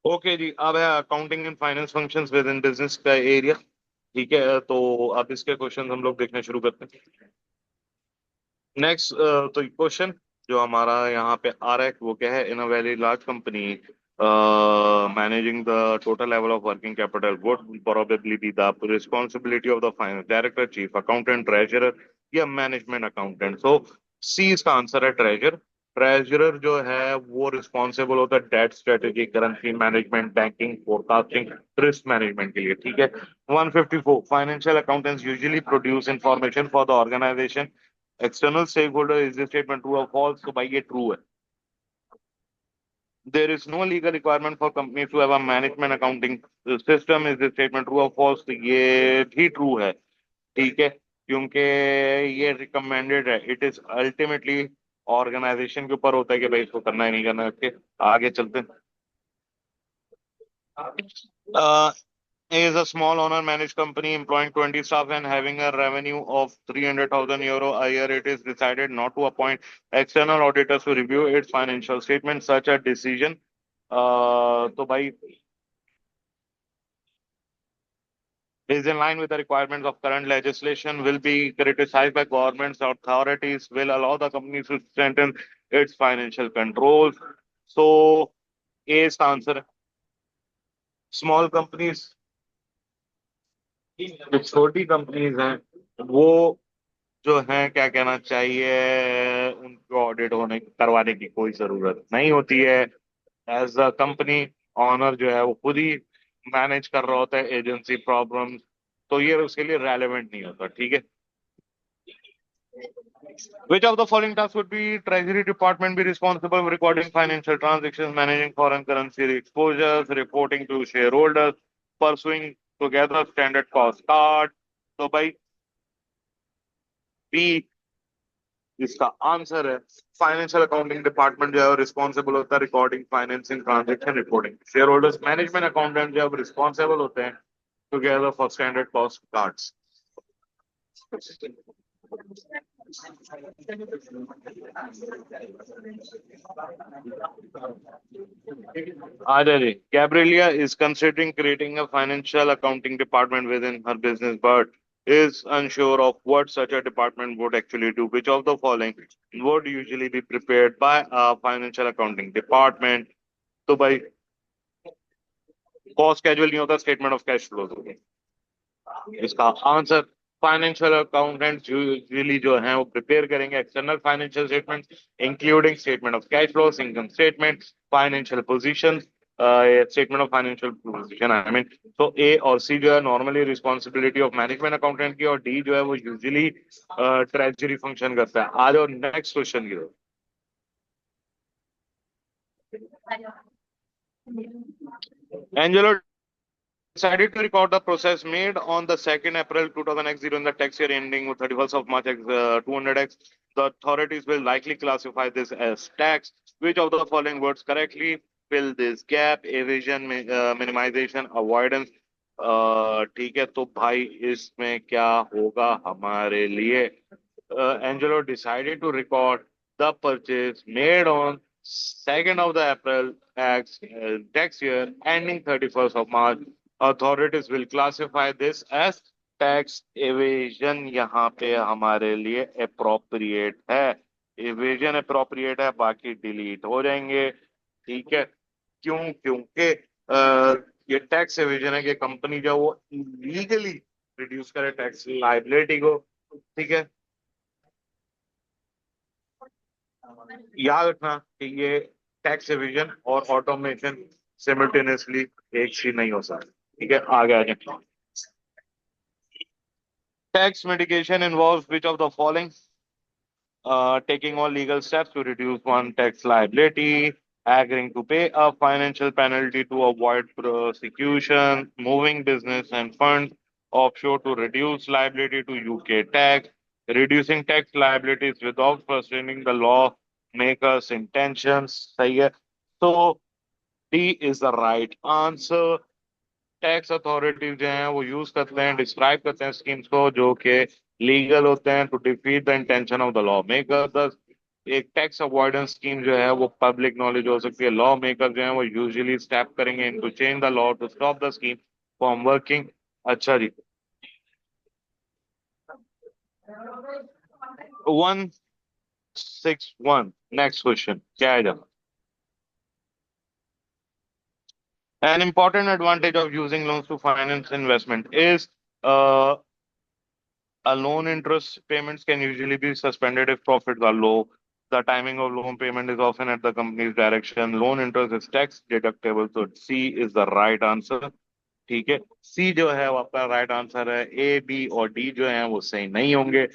Okay जी, अब है accounting and finance functions with in business का एरिया। ठीक है, तो अब इसके क्वेश्चन हम लोग देखने शुरू करते हैं। नेक्स्ट, तो क्वेश्चन जो हमारा यहाँ पे आ रहा है वो क्या है? In a very large company managing the total level of working capital would probably be the responsibility of the finance director, chief accountant, treasurer या मैनेजमेंट अकाउंटेंट। सो सी इसका आंसर है ट्रेजर। ट्रेजरर जो है वो responsible होता है debt strategy, currency management, banking, forecasting, risk management के लिए। ठीक है। 154, financial accountants usually produce information for the organisation external stakeholder. Is this statement true और फॉल्स? तो भाई ये ट्रू है। There is no legal requirement for company to have a management accounting system. Is this statement true और false? तो ये भी true है। ठीक है, क्योंकि ये रिकमेंडेड है। इट इज अल्टीमेटली ऑर्गेनाइजेशन के ऊपर होता है कि भाई इसको करना है नहीं करना है। Okay, आगे चलते हैं। is a small owner managed company employing 20 staff and having a revenue of 300,000 euro a year. It is decided not to appoint external auditors to review its financial statements. Such a decision, तो भाई, is in line with the requirements of current legislation, will be criticized by governments or authorities, will allow the company to strengthen its financial controls. So, A is the answer. Small companies, जो छोटी companies हैं वो जो है क्या कहना चाहिए, उनको ऑडिट होने करवाने की कोई जरूरत नहीं होती है। एज अ कंपनी ऑनर जो है वो खुद ही मैनेज कर रहा होता है एजेंसी प्रॉब्लम, तो ये उसके लिए रेलेवेंट नहीं होता। ठीक है। Which of the following tasks would be Treasury Department be responsible for recording financial transactions, managing foreign currency exposures, reporting to shareholders, pursuing together standard cost card? तो भाई बी इसका आंसर है। फाइनेंशियल अकाउंटिंग डिपार्टमेंट जो है responsible होता है recording financing transaction reporting. Share holders management accountant जो है रिस्पॉन्सिबल होते हैं together for standard cost cards. Adere, Gabrielia is considering creating a financial accounting department within her business, but is unsure of what such a department would actually do. Which of the following would usually be prepared by a financial accounting department? तो भाई cost casual नहीं होता, statement of cash flow होगा इसका answer. Financial accountant usually जो है वो prepare करेंगे external financial statement including statement of cash flows, income statement, financial position, statement of financial position I mean. तो ए और सी जो है normally responsibility of management accountant की, और डी जो है वो यूजुअली ट्रेजरी फंक्शन करता है। आज और नेक्स्ट क्वेश्चन की Angelo decided to record the process made on the 2nd April 2000X0 in the tax year ending with 31st of March 200X. The authorities will likely classify this as tax. Which of the following words correctly fill this gap? Evasion, minimization, avoidance. ठीक है, तो भाई इसमें क्या होगा हमारे लिए? Angelo decided to record the purchase made on 2nd of the April tax year ending 31st of March. Authorities will classify this as tax evasion. यहाँ पे हमारे लिए अप्रोप्रिएट है, एवेजन अप्रोप्रिएट है, बाकी डिलीट हो जाएंगे। ठीक है, क्यों? क्योंकि ये टैक्स एवेजन है कि कंपनी जो है वो लीगली रिड्यूस करे टैक्स लाइबिलिटी को। ठीक है, याद रखना कि ये टैक्स एविजन और ऑटोमेशन सिमल्टेनियसली एक ही नहीं हो सकता। ठीक है, आगे आ जाए। Tax mitigation involves which of the following? Taking all legal steps to reduce one tax liability, agreeing to pay a financial penalty to avoid prosecution, moving business and funds offshore to reduce liability to UK tax, reducing tax liabilities without frustrating the lawmakers' intentions. सही है, तो D is the right answer. Tax authorities जो हैं वो use करते हैं, describe करते हैं स्कीम्स को जो कि लीगल होते हैं to defeat the intention of the lawmaker. एक टैक्स अवॉइडेंस स्कीम जो है वो पब्लिक नॉलेज हो सकती है। लॉ मेकर जो है वो यूजुअली स्टेप करेंगे in to change the law to stop the scheme from working. अच्छा जी, 161 नेक्स्ट क्वेश्चन क्या है जनाब? An important advantage of using loans to finance investment is a loan interest payments can usually be suspended if profits are low. The timing of loan payment is often at the company's direction. Loan interest is tax deductible, so C is the right answer. ठीक है, सी जो है वो आपका right answer है। A B और D जो है वो सही नहीं होंगे।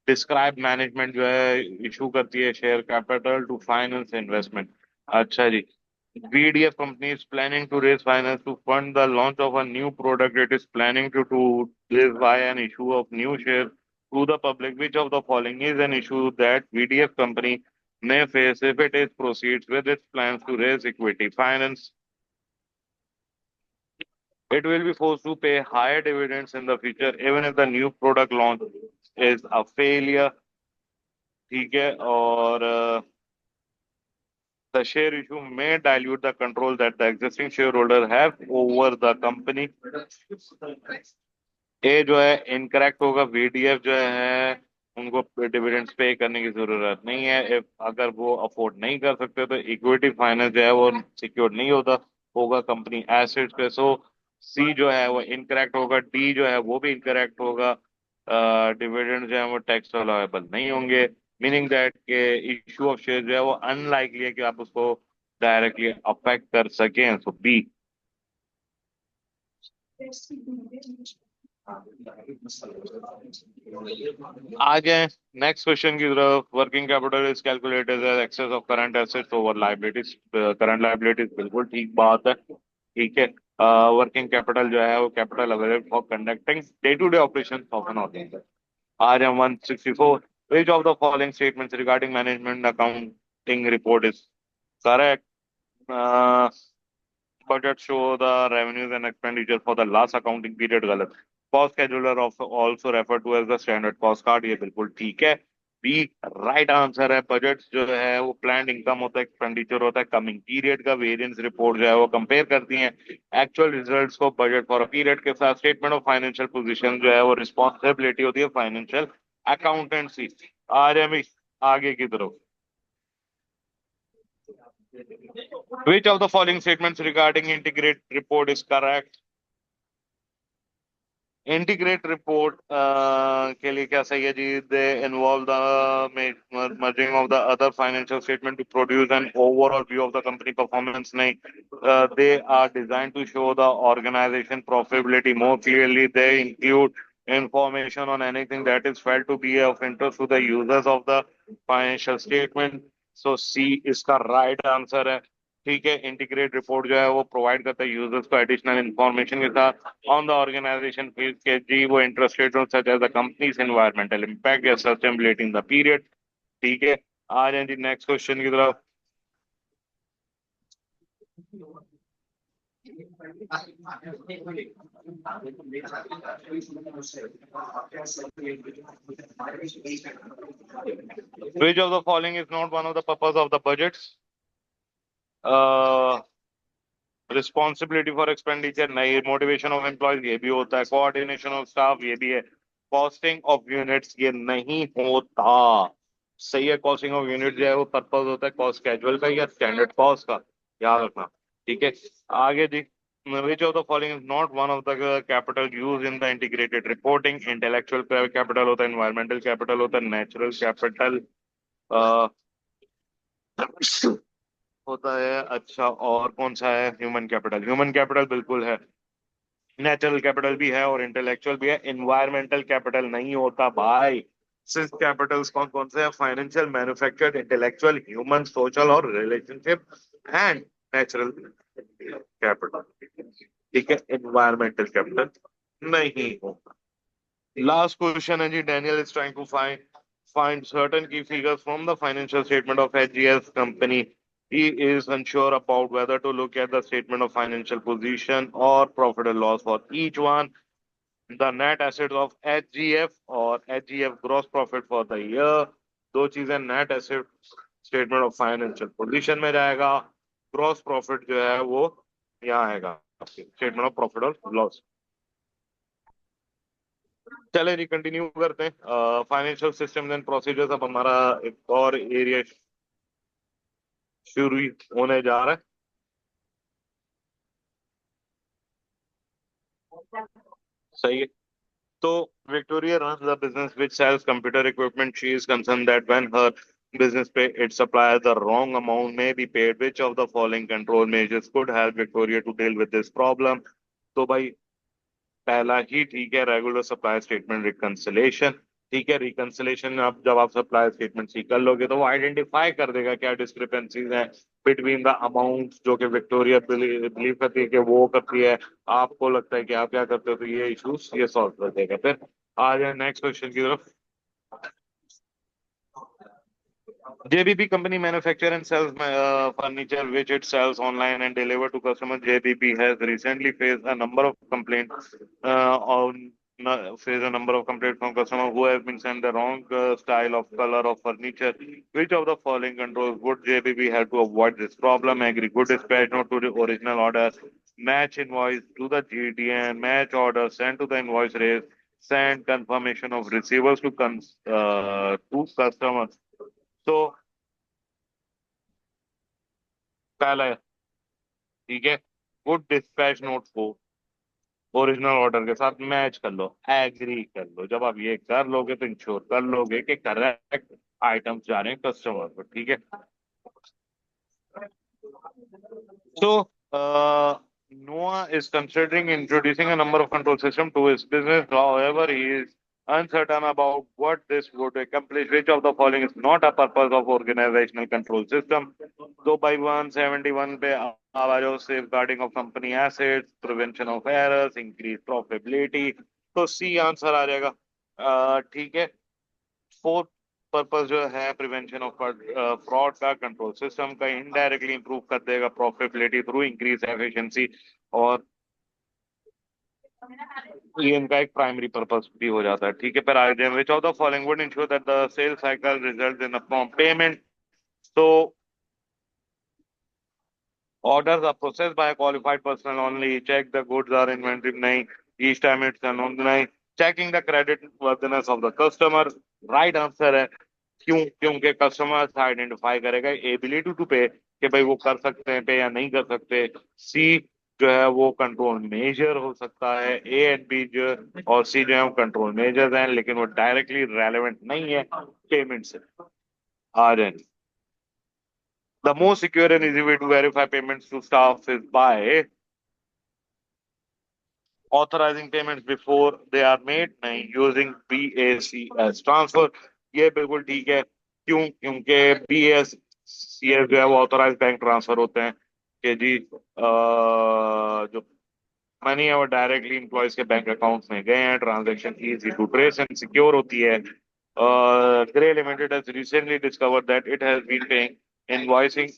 डिस्क्राइब मैनेजमेंट जो है इशू करती है share capital to finance investment. अच्छा जी, VDF company is planning to raise finance to fund the launch of a new product. It is planning to do this by an issue of new shares to the public. Which of the following is an issue that VDF company may face if it is proceeds with its plans to raise equity finance? It will be forced to pay higher dividends in the future, even if the new product launch is a failure. ठीक है, और the share issue may dilute the control that the existing shareholder have over the company. ए जो है incorrect होगा। VDF जो है उनको dividends पे करने की जरूरत नहीं है। अगर वो अफोर्ड नहीं कर सकते तो इक्विटी फाइनेंस जो है वो सिक्योर नहीं होता होगा कंपनी एसेट्स पे। सो सी जो है वो इनकरेक्ट होगा। डी जो है वो भी इनकरेक्ट होगा। डिविडेंड जो है वो टैक्स अलाउएबल नहीं होंगे, मीनिंग दैट के इशू ऑफ शेयर जो है वो अनलाइकली है कि आप उसको डायरेक्टली अफेक्ट कर सकें। So B. आगे नेक्स्ट क्वेश्चन की तरफ। Working capital is calculated as excess of current assets over liabilities. Current liabilities बिल्कुल ठीक बात है, ठीक है। वर्किंग कैपिटल जो है वो capital available for conducting day to day operation of an organisation. आज हम 164। Which of the following statements regarding management accounting report is correct? budget show the revenues and expenditure for the last accounting period गलत। Cost scheduler of also referred to as the standard cost card, ये बिल्कुल ठीक है। B right answer है। Budget जो है वो planned income होता है, एक्सपेंडिचर होता है, कमिंग पीरियड का। वेरिएंस रिपोर्ट जो है वो कंपेयर करती है एक्चुअल रिजल्ट्स को बजट फॉर अ पीरियड के साथ। स्टेटमेंट ऑफ फाइनेंशियल पोजीशन जो है वो रिस्पॉन्सिबिलिटी होती है फाइनेंशियल अकाउंटेंसी। आ रहे हैं अभी आगे की तरफ। Which of the following statements regarding integrate report is correct? Integrate report के लिए क्या सही है जी? They involve the merging of the other financial statement to produce an overall view of the company performance. नहीं, they are design to show the organisation profitability more clearly. They include information on anything that is felt to be of interest to the users of the financial statement. So C इसका right answer है, ठीक है। Integrate report जो है वो provide करता है users को एडिशनल इंफॉर्मेशन के साथ ऑन द ऑर्गेनाइजेशन फील्ड के जी वो interested such as the companies environmental impact या सस्टेनेबिलिटी इन द पीरियड, ठीक है। आ जाए जी नेक्स्ट क्वेश्चन की तरफ। Which of the following is not one of the purpose of the budgets? Responsibility for expenditure नहीं। मोटिवेशन ऑफ एम्प्लॉयज ये भी होता है। कोऑर्डिनेशन ऑफ स्टाफ ये भी है। कॉस्टिंग ऑफ यूनिट्स ये नहीं होता। सही है, कॉस्टिंग ऑफ यूनिट जो है वो पर्पज होता है कॉस्ट कैजुअल का या स्टैंडर्ड कॉस्ट का, याद रखना, ठीक है। आगे जी, which of the following is not one of the capital used in the integrated reporting? Intellectual capital होता है, एनवायरमेंटल कैपिटल होता है, नेचुरल कैपिटल होता है। अच्छा, और कौन सा है? Human capital. ह्यूमन कैपिटल बिल्कुल है, नेचुरल कैपिटल भी है और इंटेलेक्चुअल भी है। एनवायरमेंटल कैपिटल नहीं होता भाई। सिर्फ कैपिटल्स कौन कौन से हैं? Financial, manufactured, intellectual, human, social और रिलेशनशिप एंड नेचुरल कैपिटल, ठीक है। एनवायरमेंटल कैपिटल नहीं होता। लास्ट क्वेश्चन है जी। Daniel is trying to find certain key figures from the financial statement of HGS company. He is unsure about whether to look at the statement of financial position or profit and loss for each one. The net assets of HGF or HGF gross profit for the year, दो चीजें, net asset statement of financial position में जाएगा, gross profit जो है वो यहाँ आएगा statement of profit और लॉस। चले जी कंटिन्यू करते हैं फाइनेंशियल सिस्टम्स एंड प्रोसीजर्स। अब हमारा एक और एरिया शुरू होने जा रहा है। सही है। So Victoria runs the business which sells computer equipment. She is concerned that when her business pay its supplier the wrong amount may be paid. Which of the following control measures could help Victoria to deal with this problem? तो भाई पहला ही ठीक है, regular supply statement reconciliation. ठीक है, reconciliation आप जब आप सप्लाई स्टेटमेंट सी कर लोगे तो वो आइडेंटिफाई कर देगा क्या डिस्क्रिपेंसीज हैं बिटवीन द अमाउंट जो कि विक्टोरिया बिलीव करती है कि वो करती है, आपको लगता है कि आप क्या करते हो, तो ये इश्यूज ये सॉल्व कर देगा। फिर आ जाए नेक्स्ट क्वेश्चन की तरफ। JBP company manufacture and sells furniture which it sells online and deliver to customers. JBP has recently faced a number of complaints faced a number of complaints from customers who have been sent the wrong style of color of furniture. Which of the following controls would JBP have to avoid this problem? Agree good dispatch not to the original order, match invoice to the GTN, match order sent to the invoice raise, send confirmation of receivables to customers. तो पहला है, ठीक है, good dispatch note को original order के साथ match कर लो, agree कर लो। जब आप ये कर लोगे तो इंश्योर कर लोगे कि करेक्ट आइटम्स जा रहे हैं कस्टमर पर। ठीक है। So, Noah is considering introducing a number of control systems to his business. However, he is uncertain about what this would accomplish. Which of the following is not a purpose of organizational control system? So, by 171 पे आ जाओ, safeguarding of company assets, prevention of errors, increased profitability. तो C answer आ जाएगा। ठीक है। Fourth purpose जो है prevention of fraud का, control system का इनडायरेक्टली इंप्रूव कर देगा प्रॉफिटेबिलिटी थ्रू इंक्रीज एफिशिएंसी, और ये इनका एक प्राइमरी पर्पस भी हो जाता है। ठीक है, फिर आगे which of the following would ensure that the sale cycle result in a prompt payment? तो orders are processed by a qualified personnel only. Check the goods are inventory नहीं, each time it's unknown नहीं, checking the credit worthiness of the customer। Right answer है। क्यों? क्योंकि customer identify करेगा ability to पे कि भाई वो कर सकते हैं पे या नहीं कर सकते। सी जो है वो कंट्रोल मेजर हो सकता है। ए एंड बी जो और सी जो है वो कंट्रोल मेजर हैं, लेकिन वो डायरेक्टली रेलेवेंट नहीं है पेमेंट से। आ जाए, the most secure and easy way to verify payments to staff is by authorizing payments before they are made, नहीं, using BACS transfer। ये बिल्कुल ठीक है। क्यों? क्योंकि BACS जो है वो ऑथोराइज बैंक ट्रांसफर होते हैं कि जी जो मनी है वो डायरेक्टली एम्प्लॉयज के बैंक अकाउंट्स में गए हैं, transaction easy to trace and secure होती है। Gray Limited has recently discovered that it has been paying invoices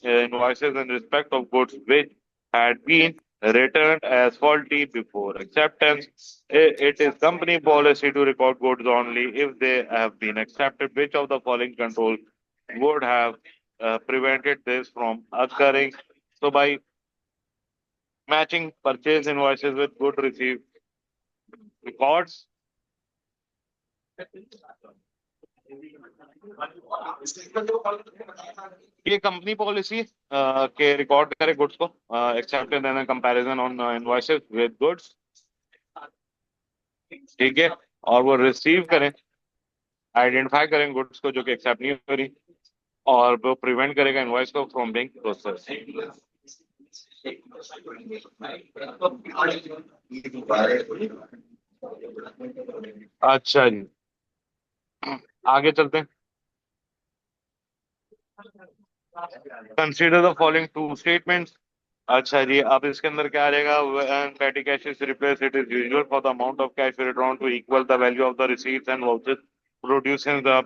in respect of goods which had been returned as faulty before acceptance. It is company policy to record goods only if they have been accepted. Which of the following controls would have prevented this from occurring? So by matching purchase invoices with good received records, ये company policy के record करे goods को accepted in comparison on invoices with goods. ठीक है, और वो receive करें, identify करें गुड्स को जो कि एक्सेप्ट नहीं हो रही, और वो प्रिवेंट करेगा इनवॉइस को फ्रॉम बीइंग प्रोसेस। अच्छा जी, आगे चलते हैं। Consider the following two statements. अच्छा जी, अब इसके अंदर क्या आ जाएगा? When petty cash is replaced, it is usual for the amount of cash withdrawn to equal the value of the receipts and vouchers producing the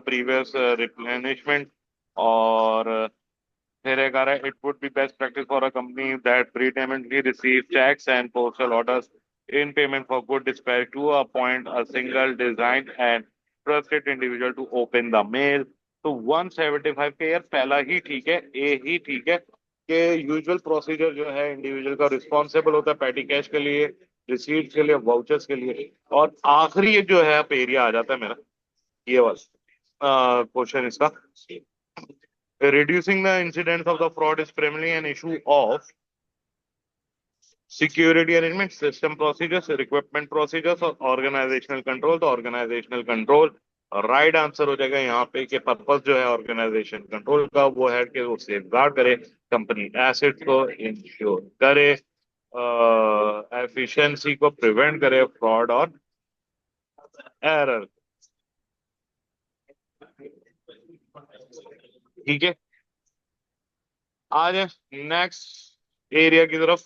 previous replenishment। और फिर एक आ रहा है, it would be best practice for a company that preeminently receives checks and postal orders in payment for good dispatch to appoint a single designed and trusted individual to open the mail। तो 175 के यार पहला ही ठीक है, ए ही ठीक है कि usual procedure जो है इंडिविजुअल का रिस्पॉन्सिबल होता है पेटी कैश के लिए, रिसीट्स के लिए, वाउचर्स के लिए, और आखिरी जो है आप एरिया आ जाता है मेरा ये वाला क्वेश्चन इसका, reducing the incidence of the fraud is primarily an issue of security arrangement, system procedures, equipment procedures और organizational control। तो organizational control राइट आंसर हो जाएगा यहाँ पे कि पर्पस जो है ऑर्गेनाइजेशन कंट्रोल का वो है कि वो सेफ गार्ड करे कंपनी एसेट्स को, इंश्योर करे, एफिशिएंसी को प्रिवेंट करे, फ्रॉड और एरर। ठीक है, आ जाए नेक्स्ट एरिया की तरफ।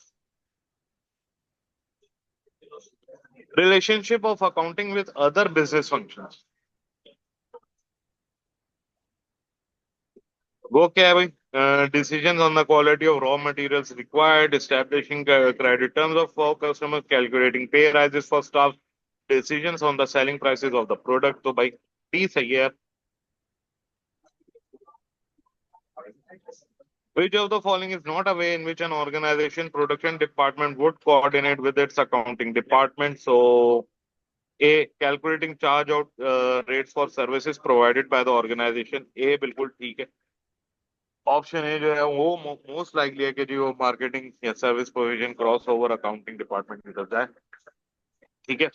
Relationship of accounting with other business functions. वो क्या है भाई? Decision on the quality of raw materials required, establishing credit terms of for customers, calculating pay rises for staff, decisions on the selling prices of the product. तो भाई D सही है। Which of the following is not a way in which an organization production department would coordinate with its accounting department? So A, calculating charge out rates for services provided by the organization। A बिल्कुल ठीक है। Option A जो है वो most likely है कि जो marketing या service provision cross over accounting department में चलता है। ठीक है।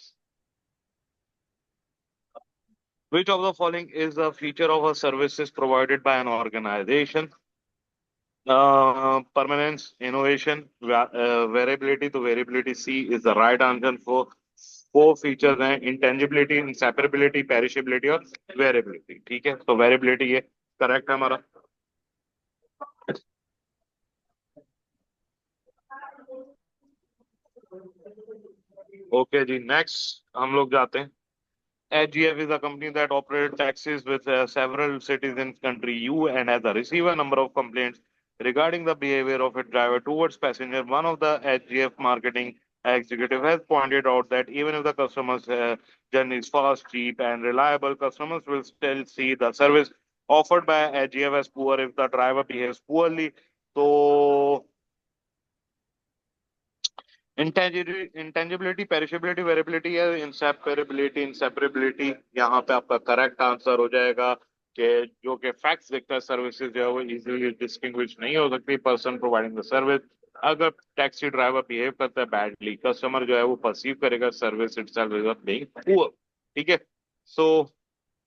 Which of the following is a feature of a services provided by an organization? Permanence, innovation, variability। तो variability C is the right answer for four features हैं, intangibility, इंसेपरेबिलिटी, perishability और variability. ठीक है, तो वेरिएबिलिटी ये करेक्ट है हमारा। Okay जी, next हम लोग जाते हैं। HGF is a company that operates taxis with several cities in country U and has received a number of complaints regarding the behavior of its driver towards passenger. One of the HGF marketing executive has pointed out that even if the customer's journey is fast, cheap, and reliable, customers will still see the service offered by HGF as poor if the driver behaves poorly. So intangibility, perishability, variability या inseparability, इंसेपरेबिलिटी यहाँ पे आपका correct answer हो जाएगा कि जो कि facts देखता है सर्विसेज जो है वो इजीली डिस्टिंग्विश नहीं हो सकती पर्सन प्रोवाइडिंग द सर्विस। अगर टैक्सी ड्राइवर बिहेव करता है बैडली, कस्टमर जो है वो परसीव करेगा service itself as being poor. ठीक है, सो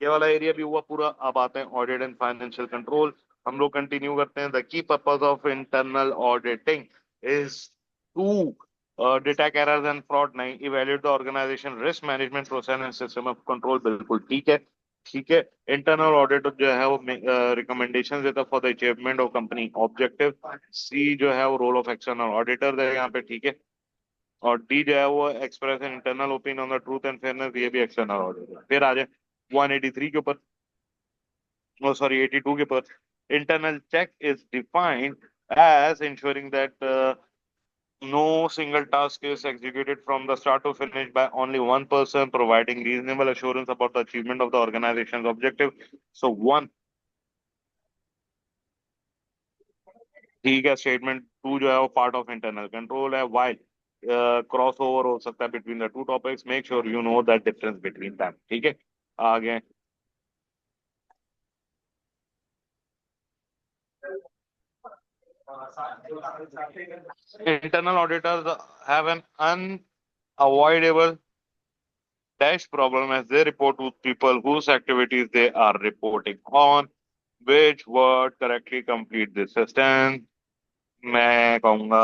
ये वाला एरिया भी हुआ पूरा। अब आते हैं ऑडिट एंड फाइनेंशियल कंट्रोल। हम लोग कंटिन्यू करते हैं। The key purpose of internal auditing is to detect errors and fraud। नहीं, evaluate the organization risk management process and system of control। बिल्कुल ठीक है। ठीक है, इंटरनल ऑडिट जो है वो रिकमेंडेशन देता for the achievement of company objective. C जो है वो रोल ऑफ एक्सटर्नल ऑडिटर है यहाँ पे। ठीक है, और डी जो है वो express an internal opinion on the truth and fairness, ये भी एक्सटर्नल ऑडिटर। फिर आ जाए 183 के ऊपर, सॉरी 82 के ऊपर। Internal check is defined as ensuring that no single task is executed from the start to finish by only one person, providing reasonable assurance about the achievement of the organization's objective। So one, ठीक है। Statement to जो है वो part of internal control है। While cross over हो सकता है between the two topics, make sure you know the difference between them. ठीक है, आगे। Internal auditors have an unavoidable dash problem as they report to people whose activities they are reporting on। Which word correctly complete this sentence? मैं कहूंगा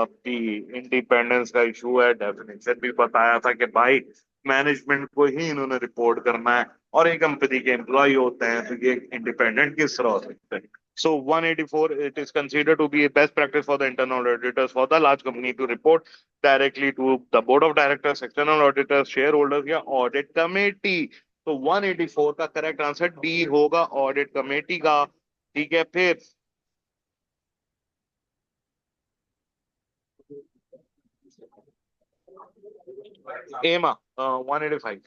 कि independence का issue है। Definition भी बताया था कि भाई मैनेजमेंट को ही इन्होंने रिपोर्ट करना है और ये कंपनी के एम्प्लॉय होते हैं, तो ये इंडिपेंडेंट किस तरह हो सकते हैं? So 184, it is considered to be a best practice for the internal auditors for the large company to report directly to the board of directors, external auditors, shareholders या audit committee। तो 184 का correct answer D होगा, audit committee का। ठीक है, फिर एमा 185।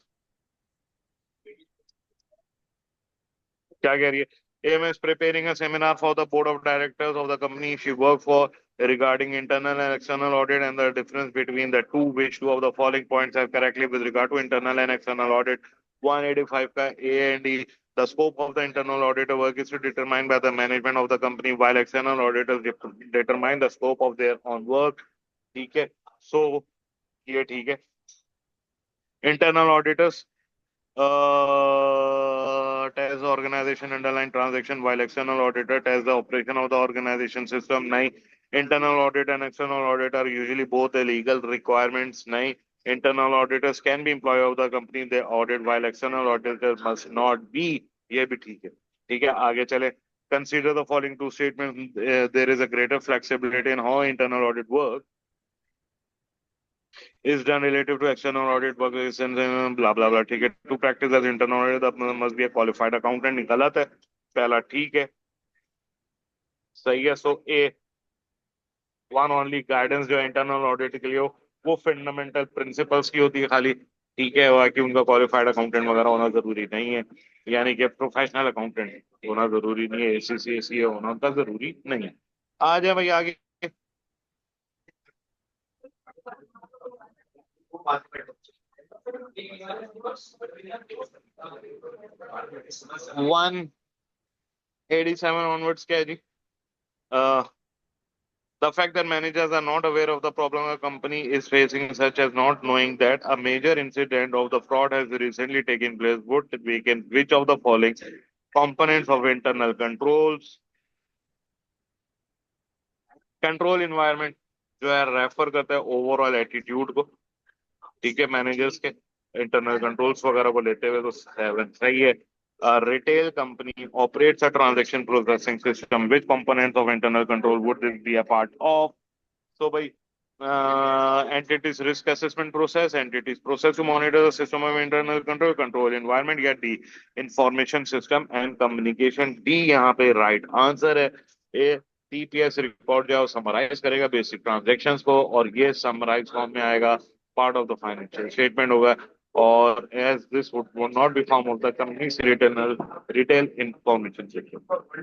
क्या कह रही है? M is preparing a seminar for the board of directors of the company she work for regarding internal and external audit and the difference between the two, which two of the following points are correctly with regard to internal and external audit. 185 का A and E. The scope of the internal auditor work is to determine by the management of the company, while external auditors determine the scope of their own work. ठीक है, so ये ठीक है. Internal auditors test the organization underlying transaction, while external auditor test the operation of the organization system. Nahi. Internal audit and external audit are usually both the legal requirements. Nahi. Internal auditors can be employee of the company they audit, while external auditors must not be. ये भी ठीक है. ठीक है, आगे चले. Consider the following two statements. There is a greater flexibility in how internal audit works is done relative to external audit work and blah blah blah. ठीक है. To practice as internal audit must be a qualified accountant. गलत है. पहला ठीक है, सही है. सो ए one only guidance जो इंटरनल ऑडिट के लिए हो वो फंडामेंटल प्रिंसिपल्स की होती है खाली. ठीक है, बाकी उनका क्वालिफाइड अकाउंटेंट वगैरह होना जरूरी नहीं है. यानी कि प्रोफेशनल अकाउंटेंट होना जरूरी नहीं है, एसीसी एसीए होना उनका जरूरी नहीं है. आ जाए भाई आगे. 187 ऑनवर्ड्स क्या है जी? The fact that managers are not aware of the problem a company is facing, such as not knowing that a major incident of the fraud has recently taken place, would weaken which of the following components of internal controls? Control environment जो है refer करता है overall attitude को. ठीक है, managers के internal controls वगैरह को लेते हुए तो 7 सही है. Retail company operates a transaction processing system, which components of internal control would this be a part of? So by entities risk assessment process, entities process to monitor the system of internal control, control environment, या D information system and communication. D यहाँ पे right answer है. A TPS record जो है summarise करेगा basic transactions को, और ये समराइज फॉर्म में आएगा, part of the financial statement होगा. और as this would not be form of the companies retail information system.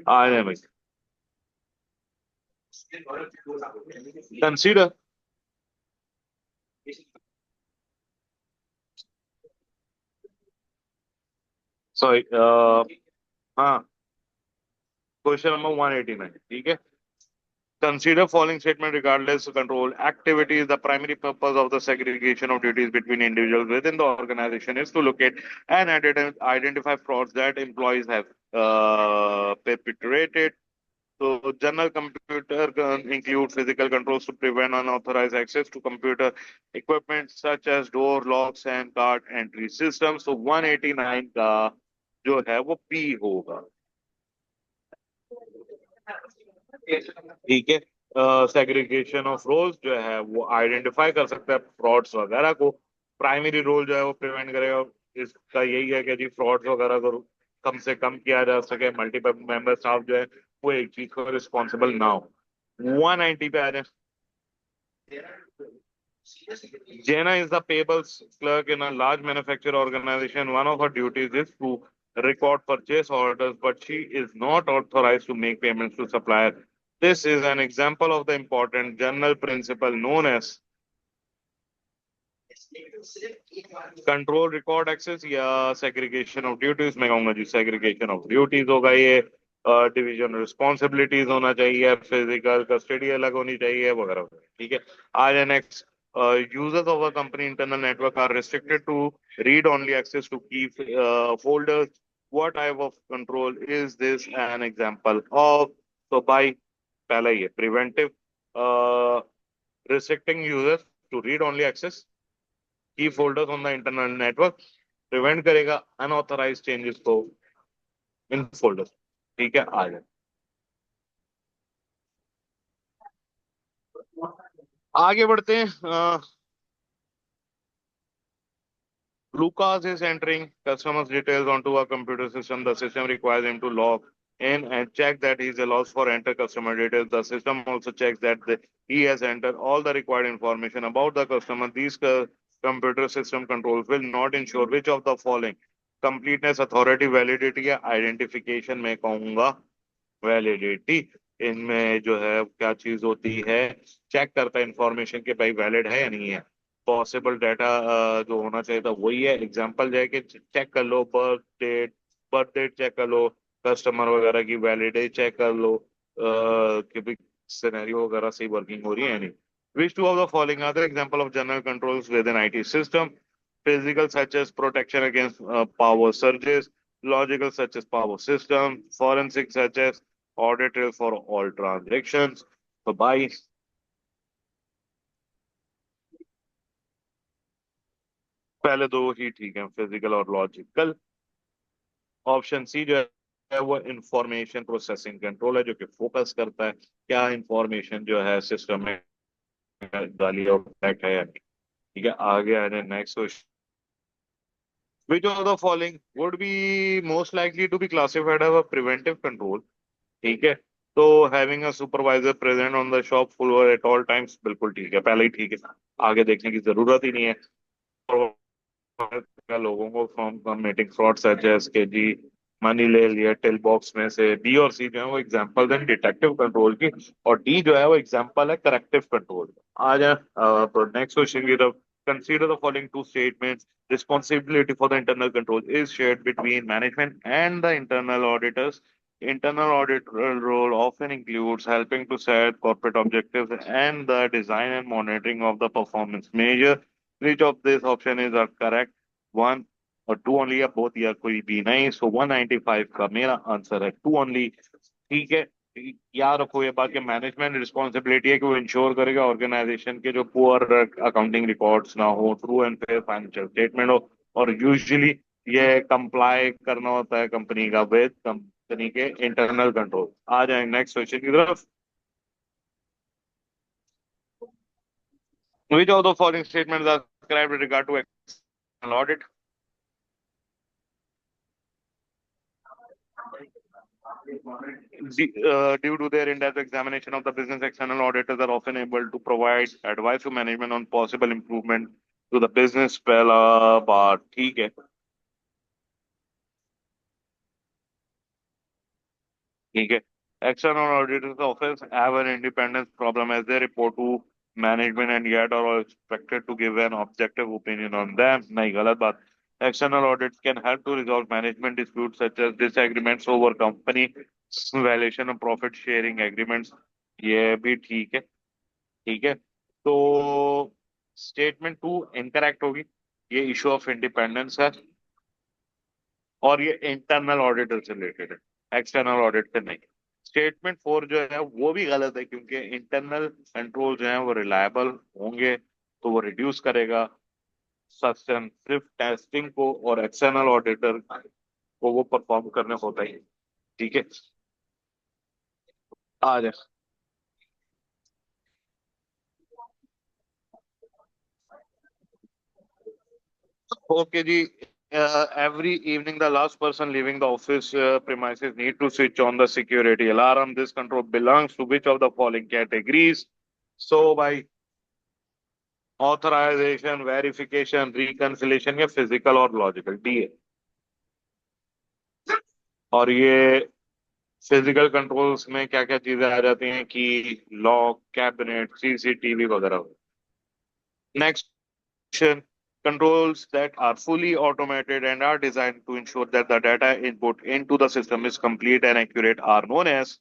आ रहे हैं भाई. कंसीडर सॉरी हाँ, क्वेश्चन नंबर 189. ठीक है. Consider following statement regardless control activity is the primary purpose of the segregation of duties between individuals within the organization is to locate and identify frauds that employees have perpetrated. So general computer include physical controls to prevent unauthorized access to computer equipment such as door locks and card entry systems. So 189 का जो है वो P होगा. ठीक है. Segregation of roles जो है वो आइडेंटिफाई कर सकता है फ्रॉड्स वगैरह को. प्राइमरी रोल जो है वो प्रिवेंट करेगा. इसका यही है कि जी फ्रॉड्स वगैरह को कम से कम किया जा सके. मल्टीपल मेंबर स्टाफ जो है वो एक चीज को रिस्पॉन्सिबल ना हो. 190 पे आ जाए. Jana is the payables clerk in a large manufacturing organization. One of her duties is to record purchase orders, but she is not authorized to make payments to suppliers. This is an example of the important general principle known as control record access या segregation of duties. मैं कहूंगा जी segregation of duties होगा ये. Division responsibilities होना चाहिए, physical custody अलग होनी चाहिए वगैरह. ठीक है. आज next. Users of a company internal network are restricted to read-only access to key folders. What type of control is this an example of? So by पहला ये preventive, restricting users to read-only access key folders on the internal network, prevent करेगा unauthorized changes को इन folders. ठीक है, आ जाए. आगे बढ़ते हैं. Lucas is entering customers' details onto a computer system. The system requires him to log in and check that he is allowed for enter customer details. The system also checks that he has entered all the required information about the customer. These computer system controls will not ensure which of the following. Completeness, authority, validity या identification में कहूंगा validity. इनमें जो है क्या चीज होती है, चेक करता है इंफॉर्मेशन के भाई वैलिड है या नहीं है। पॉसिबल डाटा जो होना चाहिए था वही है। एग्जांपल जो है कि चेक कर लो बर्थ डेट चेक कर लो, कस्टमर वगैरह की वैलिडिटी चेक कर लो कि भाई सिनेरियो वगैरह सही वर्किंग हो रही है या नहीं। Which two of the following are the example of general controls within IT system? Physical, such as protection against power surges; logical, such as power system; forensic, such as audit trail for all transactions. तो भाई पहले दो ही ठीक है, physical और logical. Option C जो है वो इंफॉर्मेशन प्रोसेसिंग कंट्रोल है, जो कि फोकस करता है क्या इंफॉर्मेशन जो है सिस्टम में डाली और protect है या नहीं। ठीक है, आगे आ जाए next question. Which of the following would be most likely to be classified as a preventive control? ठीक है, तो having a supervisor present on the shop floor at all times, बिल्कुल ठीक है, पहले ही ठीक है, आगे देखने की जरूरत ही नहीं है। का लोगों को from committing fraud such as के जी मनी ले लिया टिल बॉक्स में से। बी और सी जो है वो एग्जांपल है डिटेक्टिव कंट्रोल की, और डी जो है वो एग्जांपल है करेक्टिव कंट्रोल। आ जाए नेक्स्ट क्वेश्चन की तरफ। Consider the following two statements: responsibility for the internal control is shared between management and the internal auditors. Internal audit role often includes helping to set corporate objectives and the design and monitoring of the performance measure. Which of this option is correct? One और to only, या both, या कोई भी नहीं। सो 195 का मेरा answer है to only. ठीक है, याद रखो ये बात कि मैनेजमेंट रिस्पॉन्सिबिलिटी है कि वो इंश्योर करेगा ऑर्गेनाइजेशन के जो पुअर अकाउंटिंग रिकॉर्ड्स ना हो, true and fair financial statement हो, और यूजुअली ये कंप्लाई करना होता है कंपनी का विद कंपनी के इंटरनल कंट्रोल। आ जाएंगे नेक्स्ट क्वेश्चन की तरफ। Which of the following statements are described with regard to external audit? Due to their in-depth examination of the business, external auditors are often able to provide advice to management on possible improvement to the business। पहला बात ठीक है, ठीक है। External auditors often have an independence problem as they report to management and yet are expected to give an objective opinion on them। नहीं, गलत बात। External audits can help to resolve management disputes such as disagreements over company valuation and profit sharing agreements। ये भी ठीक है, ठीक है। तो स्टेटमेंट टू इनकरेक्ट होगी, ये इशू ऑफ इंडिपेंडेंस है, और ये इंटरनल ऑडिटर से रिलेटेड है, एक्सटर्नल ऑडिट से नहीं। स्टेटमेंट फोर जो है वो भी गलत है, क्योंकि इंटरनल कंट्रोल जो है वो रिलायबल होंगे तो वो रिड्यूस करेगा सब्सटेंसिव टेस्टिंग को, और एक्सटर्नल ऑडिटर को वो परफॉर्म करने होता ही। ठीक है, आ जाए। ओके जी। Every evening, the last person leaving the office premises need to switch on the security alarm. This control belongs to which of the following categories? So, by authorization, verification, reconciliation, या physical और logical, D है। और ये physical controls में क्या क्या चीजें आ जाती हैं कि लॉक, कैबिनेट, सीसीटीवी वगैरह। Next question. Controls that are fully automated and are designed to ensure that the data input into the system is complete and accurate are known as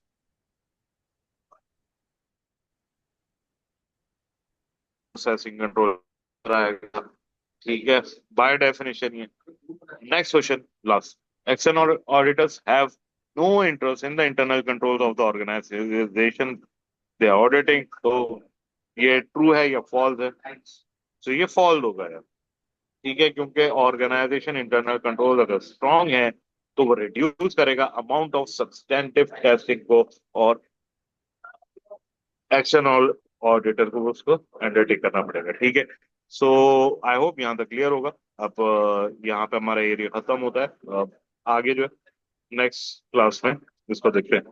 processing control। ठीक है, by definition ये। Next question last. External auditors have no interest in the internal controls of the organization they are auditing। तो ये true है या false है? तो ये फॉल्स होगा यार। ठीक है, क्योंकि ऑर्गेनाइजेशन इंटरनल कंट्रोल अगर स्ट्रांग है तो वो रिड्यूस करेगा अमाउंट ऑफ सब्सटेंटिव टेस्टिंग को, और एक्शन ऑडिटर को उसको अंडरटेक करना पड़ेगा। ठीक है, सो आई होप यहाँ तक क्लियर होगा। अब यहाँ पे हमारा एरिया खत्म होता है। आगे जो है नेक्स्ट क्लास में इसको देखते हैं।